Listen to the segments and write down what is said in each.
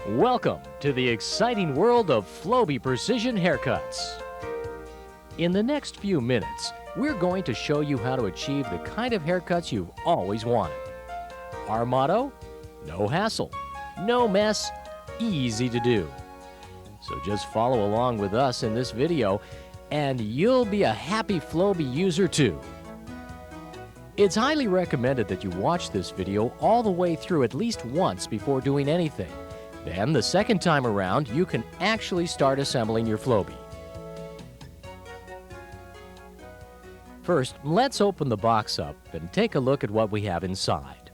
Welcome to the exciting world of Flowbee Precision Haircuts. In the next few minutes, we're going to show you how to achieve the kind of haircuts you've always wanted. Our motto? No hassle, no mess, easy to do. So just follow along with us in this video and you'll be a happy Flowbee user too. It's highly recommended that you watch this video all the way through at least once before doing anything. Then, the second time around, you can actually start assembling your Flowbee. First, let's open the box up and take a look at what we have inside.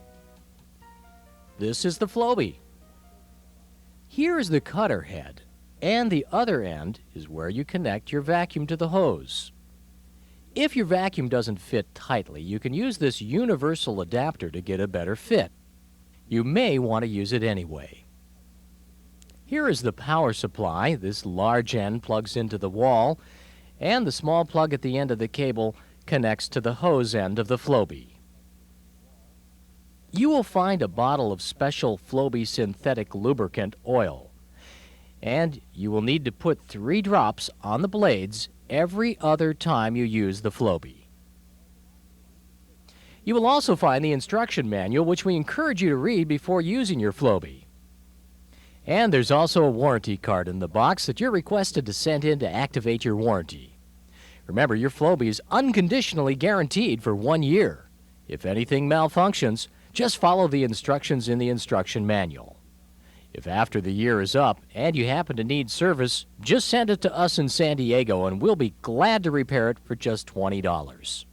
This is the Flowbee. Here is the cutter head, and the other end is where you connect your vacuum to the hose. If your vacuum doesn't fit tightly, you can use this universal adapter to get a better fit. You may want to use it anyway. Here is the power supply. This large end plugs into the wall, and the small plug at the end of the cable connects to the hose end of the Flowbee. You will find a bottle of special Flowbee synthetic lubricant oil, and you will need to put 3 drops on the blades every other time you use the Flowbee. You will also find the instruction manual, which we encourage you to read before using your Flowbee. And there's also a warranty card in the box that you're requested to send in to activate your warranty. Remember, your Flowbee is unconditionally guaranteed for 1 year. If anything malfunctions, just follow the instructions in the instruction manual. If after the year is up and you happen to need service, just send it to us in San Diego and we'll be glad to repair it for just $20.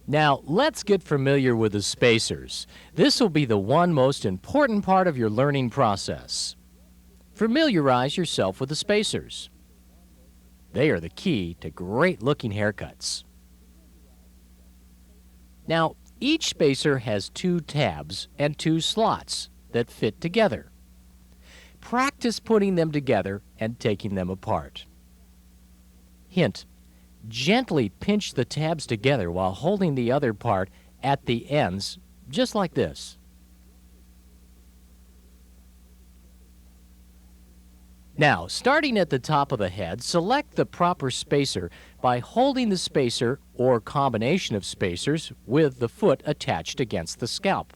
Now, let's get familiar with the spacers. This will be the one most important part of your learning process. Familiarize yourself with the spacers. They are the key to great-looking haircuts. Now, each spacer has 2 tabs and 2 slots that fit together. Practice putting them together and taking them apart. Hint: gently pinch the tabs together while holding the other part at the ends, just like this. Now, starting at the top of the head, select the proper spacer by holding the spacer or combination of spacers with the foot attached against the scalp.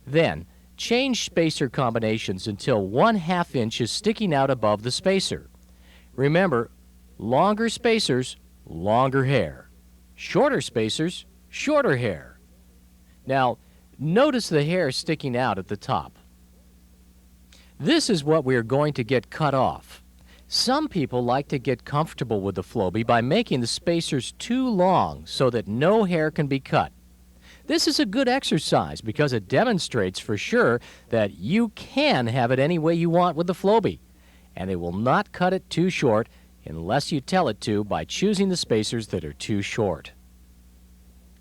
Then, change spacer combinations until 1/2 inch is sticking out above the spacer. Remember, longer spacers, longer hair. Shorter spacers, shorter hair. Now, notice the hair sticking out at the top. This is what we are going to get cut off. Some people like to get comfortable with the Flowbee by making the spacers too long so that no hair can be cut. This is a good exercise because it demonstrates for sure that you can have it any way you want with the Flowbee, and it will not cut it too short unless you tell it to by choosing the spacers that are too short.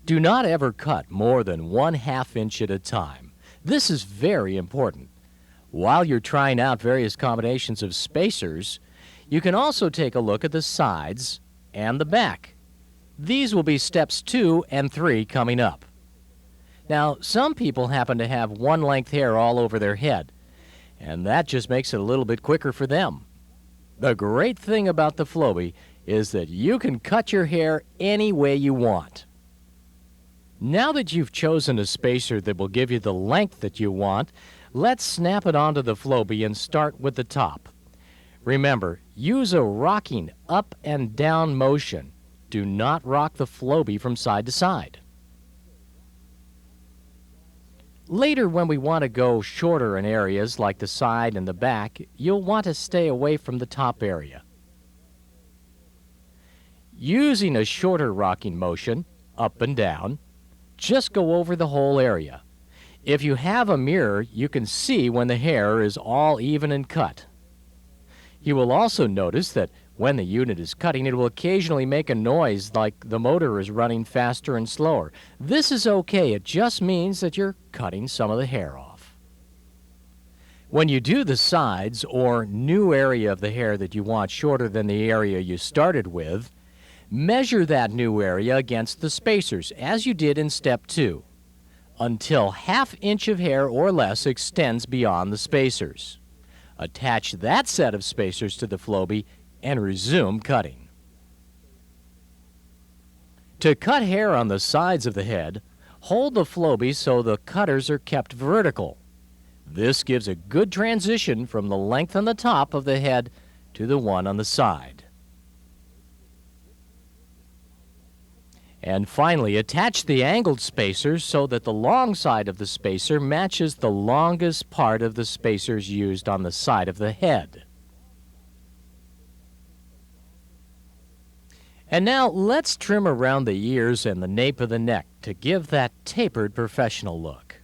Do not ever cut more than 1/2 inch at a time. This is very important. While you're trying out various combinations of spacers, you can also take a look at the sides and the back. These will be steps 2 and 3 coming up. Now, some people happen to have one-length hair all over their head, and that just makes it a little bit quicker for them. The great thing about the Flowbee is that you can cut your hair any way you want. Now that you've chosen a spacer that will give you the length that you want, let's snap it onto the Flowbee and start with the top. Remember, use a rocking up and down motion. Do not rock the Flowbee from side to side. Later, when we want to go shorter in areas like the side and the back, you'll want to stay away from the top area. Using a shorter rocking motion, up and down, just go over the whole area. If you have a mirror, you can see when the hair is all even and cut. You will also notice that when the unit is cutting, it will occasionally make a noise like the motor is running faster and slower. This is okay. It just means that you're cutting some of the hair off. When you do the sides or new area of the hair that you want shorter than the area you started with, measure that new area against the spacers as you did in step 2. until ½ inch of hair or less extends beyond the spacers. Attach that set of spacers to the Flowbee and resume cutting. To cut hair on the sides of the head, hold the Flowbee so the cutters are kept vertical. This gives a good transition from the length on the top of the head to the one on the side. And finally, attach the angled spacers so that the long side of the spacer matches the longest part of the spacers used on the side of the head. And now let's trim around the ears and the nape of the neck to give that tapered professional look.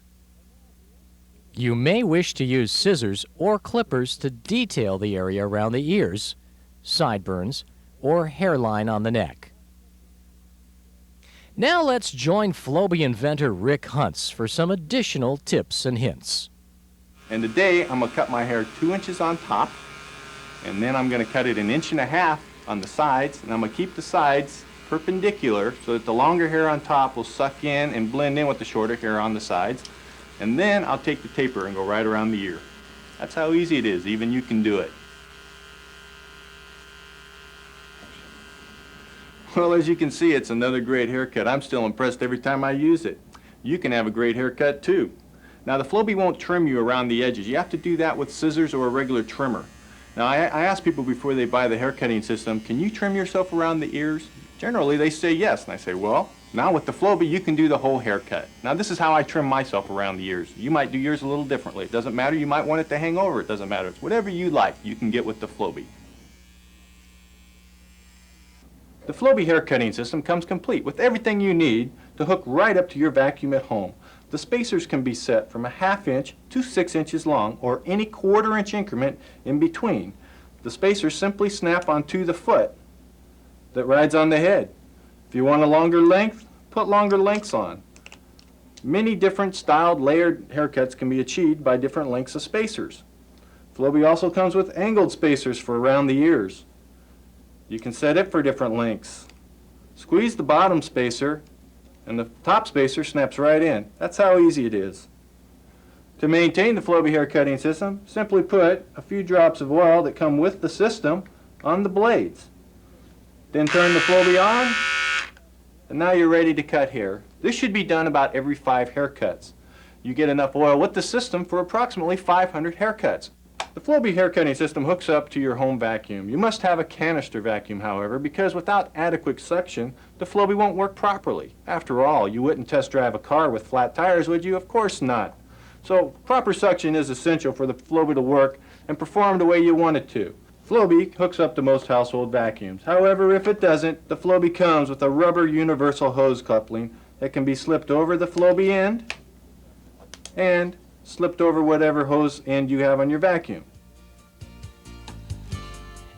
You may wish to use scissors or clippers to detail the area around the ears, sideburns, or hairline on the neck. Now let's join Flowbee inventor Rick Huntz for some additional tips and hints. And today I'm going to cut my hair 2 inches on top, and then I'm going to cut it 1.5 inches on the sides, and I'm going to keep the sides perpendicular so that the longer hair on top will suck in and blend in with the shorter hair on the sides. And then I'll take the taper and go right around the ear. That's how easy it is. Even you can do it. Well, as you can see, it's another great haircut. I'm still impressed every time I use it. You can have a great haircut too. Now, the Flowbee won't trim you around the edges. You have to do that with scissors or a regular trimmer. Now, I ask people before they buy the hair cutting system, can you trim yourself around the ears? Generally, they say yes. And I say, well, now with the Flowbee, you can do the whole haircut. Now, this is how I trim myself around the ears. You might do yours a little differently. It doesn't matter. You might want it to hang over. It doesn't matter. It's whatever you like, you can get with the Flowbee. The Flowbee hair cutting system comes complete with everything you need to hook right up to your vacuum at home. The spacers can be set from 1/2 inch to 6 inches long, or any 1/4 inch increment in between. The spacers simply snap onto the foot that rides on the head. If you want a longer length, put longer lengths on. Many different styled layered haircuts can be achieved by different lengths of spacers. Flowbee also comes with angled spacers for around the ears. You can set it for different lengths. Squeeze the bottom spacer and the top spacer snaps right in. That's how easy it is. To maintain the Flowbee hair cutting system, simply put a few drops of oil that come with the system on the blades. Then turn the Flowbee on, and now you're ready to cut hair. This should be done about every 5 haircuts. You get enough oil with the system for approximately 500 haircuts. The Flowbee hair cutting system hooks up to your home vacuum. You must have a canister vacuum, however, because without adequate suction, the Flowbee won't work properly. After all, you wouldn't test drive a car with flat tires, would you? Of course not. So proper suction is essential for the Flowbee to work and perform the way you want it to. Flowbee hooks up to most household vacuums. However, if it doesn't, the Flowbee comes with a rubber universal hose coupling that can be slipped over the Flowbee end and slipped over whatever hose end you have on your vacuum.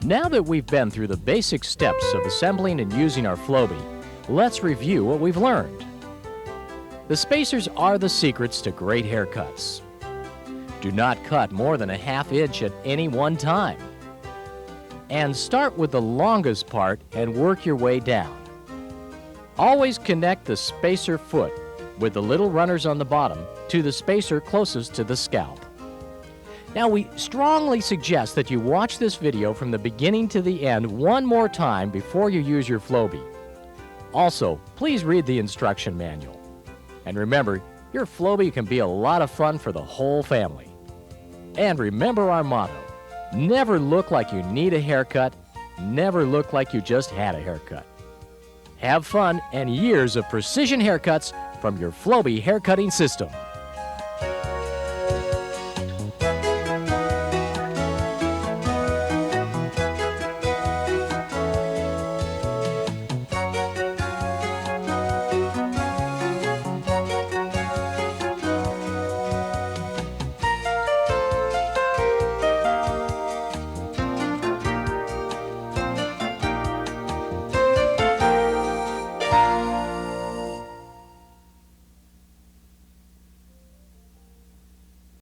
Now that we've been through the basic steps of assembling and using our Flowbee, let's review what we've learned. The spacers are the secrets to great haircuts. Do not cut more than 1/2 inch at any one time. And start with the longest part and work your way down. Always connect the spacer foot with the little runners on the bottom to the spacer closest to the scalp. Now, we strongly suggest that you watch this video from the beginning to the end one more time before you use your Flowbee. Also, please read the instruction manual. And remember, your Flowbee can be a lot of fun for the whole family. And remember our motto, never look like you need a haircut, never look like you just had a haircut. Have fun and years of precision haircuts from your Flowbee haircutting system.